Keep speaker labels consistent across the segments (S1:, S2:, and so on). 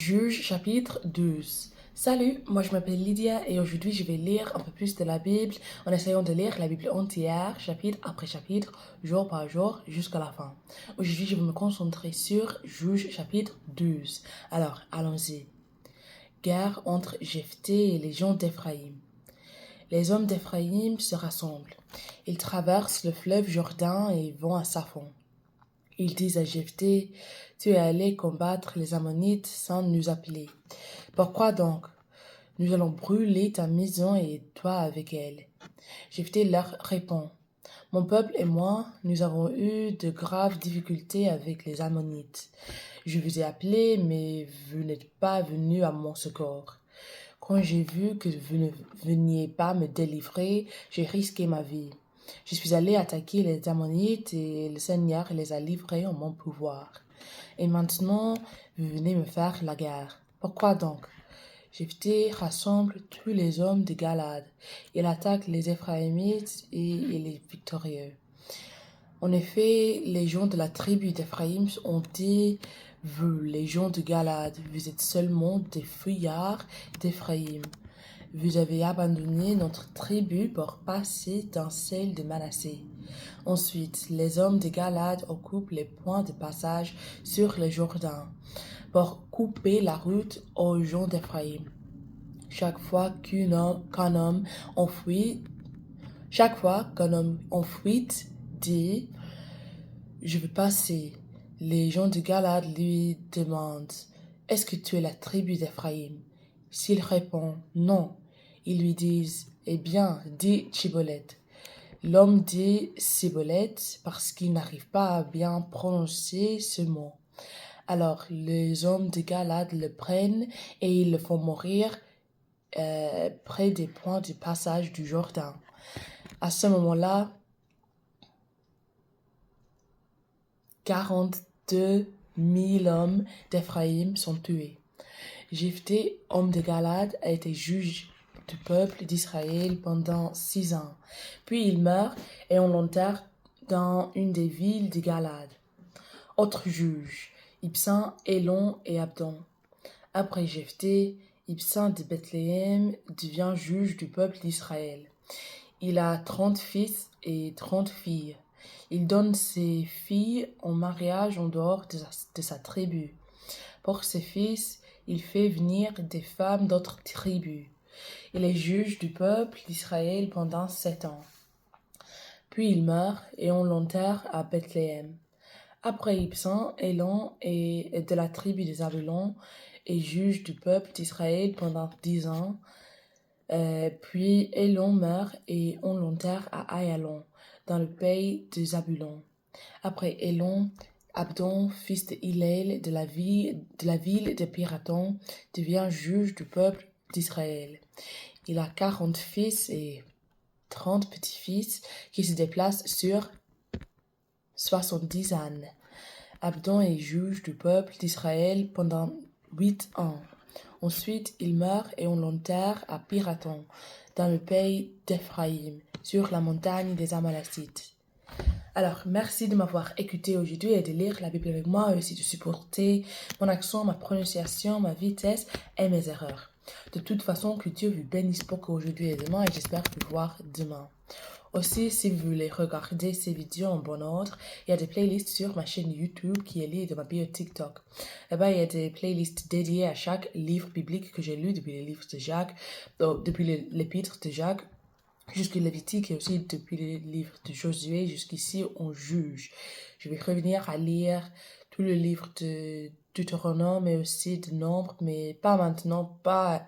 S1: Juge chapitre 12. Salut, moi je m'appelle Lydia et aujourd'hui je vais lire un peu plus de la Bible en essayant de lire la Bible entière, chapitre après chapitre, jour par jour, jusqu'à la fin. Aujourd'hui je vais me concentrer sur Juge chapitre 12. Alors, allons-y. Guerre entre Jephthé et les gens d'Éphraïm. Les hommes d'Éphraïm se rassemblent. Ils traversent le fleuve Jourdain et vont à Saphon. Ils disent à Jephthé, tu es allé combattre les Ammonites sans nous appeler. Pourquoi donc? Nous allons brûler ta maison et toi avec elle. Jephthé leur répond, mon peuple et moi, nous avons eu de graves difficultés avec les Ammonites. Je vous ai appelé, mais vous n'êtes pas venus à mon secours. Quand j'ai vu que vous ne veniez pas me délivrer, j'ai risqué ma vie. Je suis allé attaquer les Ammonites et le Seigneur les a livrés en mon pouvoir. Et maintenant, vous venez me faire la guerre. Pourquoi donc? Jephthé rassemble tous les hommes de Galad. Il attaque les Éphraïmites et il est victorieux. En effet, les gens de la tribu d'Éphraïm ont dit, vous, les gens de Galad, vous êtes seulement des fuyards d'Éphraïm. Vous avez abandonné notre tribu pour passer dans celle de Manassé. Ensuite, les hommes de Galad occupent les points de passage sur le Jourdain pour couper la route aux gens d'Éphraïm. Chaque fois qu'un homme en fuite dit « Je veux passer », les gens de Galad lui demandent « Est-ce que tu es la tribu d'Éphraïm ?» S'il répond « Non », ils lui disent « Eh bien, dis Chiboleth ». L'homme dit Cibolette parce qu'il n'arrive pas à bien prononcer ce mot. Alors les hommes de Galad le prennent et ils le font mourir près des points du passage du Jourdain. À ce moment-là, 42 000 hommes d'Éphraïm sont tués. Jephthé, homme de Galad, a été juge du peuple d'Israël pendant 6 ans. Puis il meurt et on l'enterre dans une des villes de Galad. Autres juges, Ibsan, Élon et Abdon. Après Jephthé, Ibsan de Bethléem devient juge du peuple d'Israël. Il a 30 fils et 30 filles. Il donne ses filles en mariage en dehors de sa tribu. Pour ses fils, il fait venir des femmes d'autres tribus. Il est juge du peuple d'Israël pendant 7 ans. Puis il meurt et on l'enterre à Bethléem. Après Ibsan, Élon est de la tribu des Zabulon et juge du peuple d'Israël pendant 10 ans. Puis Élon meurt et on l'enterre à Ayalon, dans le pays de Zabulon. Après Élon, Abdon, fils de Hillel de la ville de Pirathon, devient juge du peuple d'Israël. Il a 40 fils et 30 petits-fils qui se déplacent sur 70 ânes. Abdon est juge du peuple d'Israël pendant 8 ans. Ensuite, il meurt et on l'enterre à Pirathon, dans le pays d'Éphraïm, sur la montagne des Amalekites. Alors, merci de m'avoir écouté aujourd'hui et de lire la Bible avec moi, et aussi de supporter mon accent, ma prononciation, ma vitesse et mes erreurs. De toute façon, que Dieu vous bénisse beaucoup aujourd'hui et demain, et j'espère vous voir demain. Aussi, si vous voulez regarder ces vidéos en bon ordre, il y a des playlists sur ma chaîne YouTube qui est liée de ma bio TikTok. Là-bas, il y a des playlists dédiées à chaque livre biblique que j'ai lu depuis les livres de Jacques, depuis l'épître de Jacques, jusqu'à Lévitique et aussi depuis les livres de Josué jusqu'ici on juge. Je vais revenir à lire tout le livre de Deutéronome mais aussi de Nombre, mais pas maintenant, pas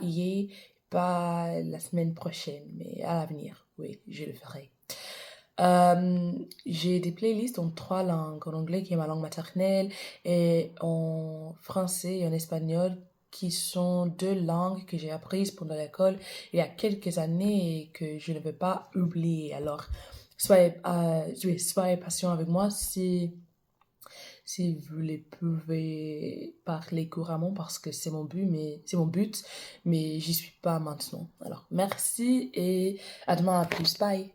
S1: hier, pas la semaine prochaine, mais à l'avenir. Oui, je le ferai. J'ai des playlists en 3 langues, en anglais qui est ma langue maternelle et en français et en espagnol qui sont 2 langues que j'ai apprises pendant l'école il y a quelques années et que je ne veux pas oublier. Alors, soyez patient avec moi si vous les pouvez parler couramment parce que c'est mon but, mais j'y suis pas maintenant. Alors, merci et à demain, à plus, bye!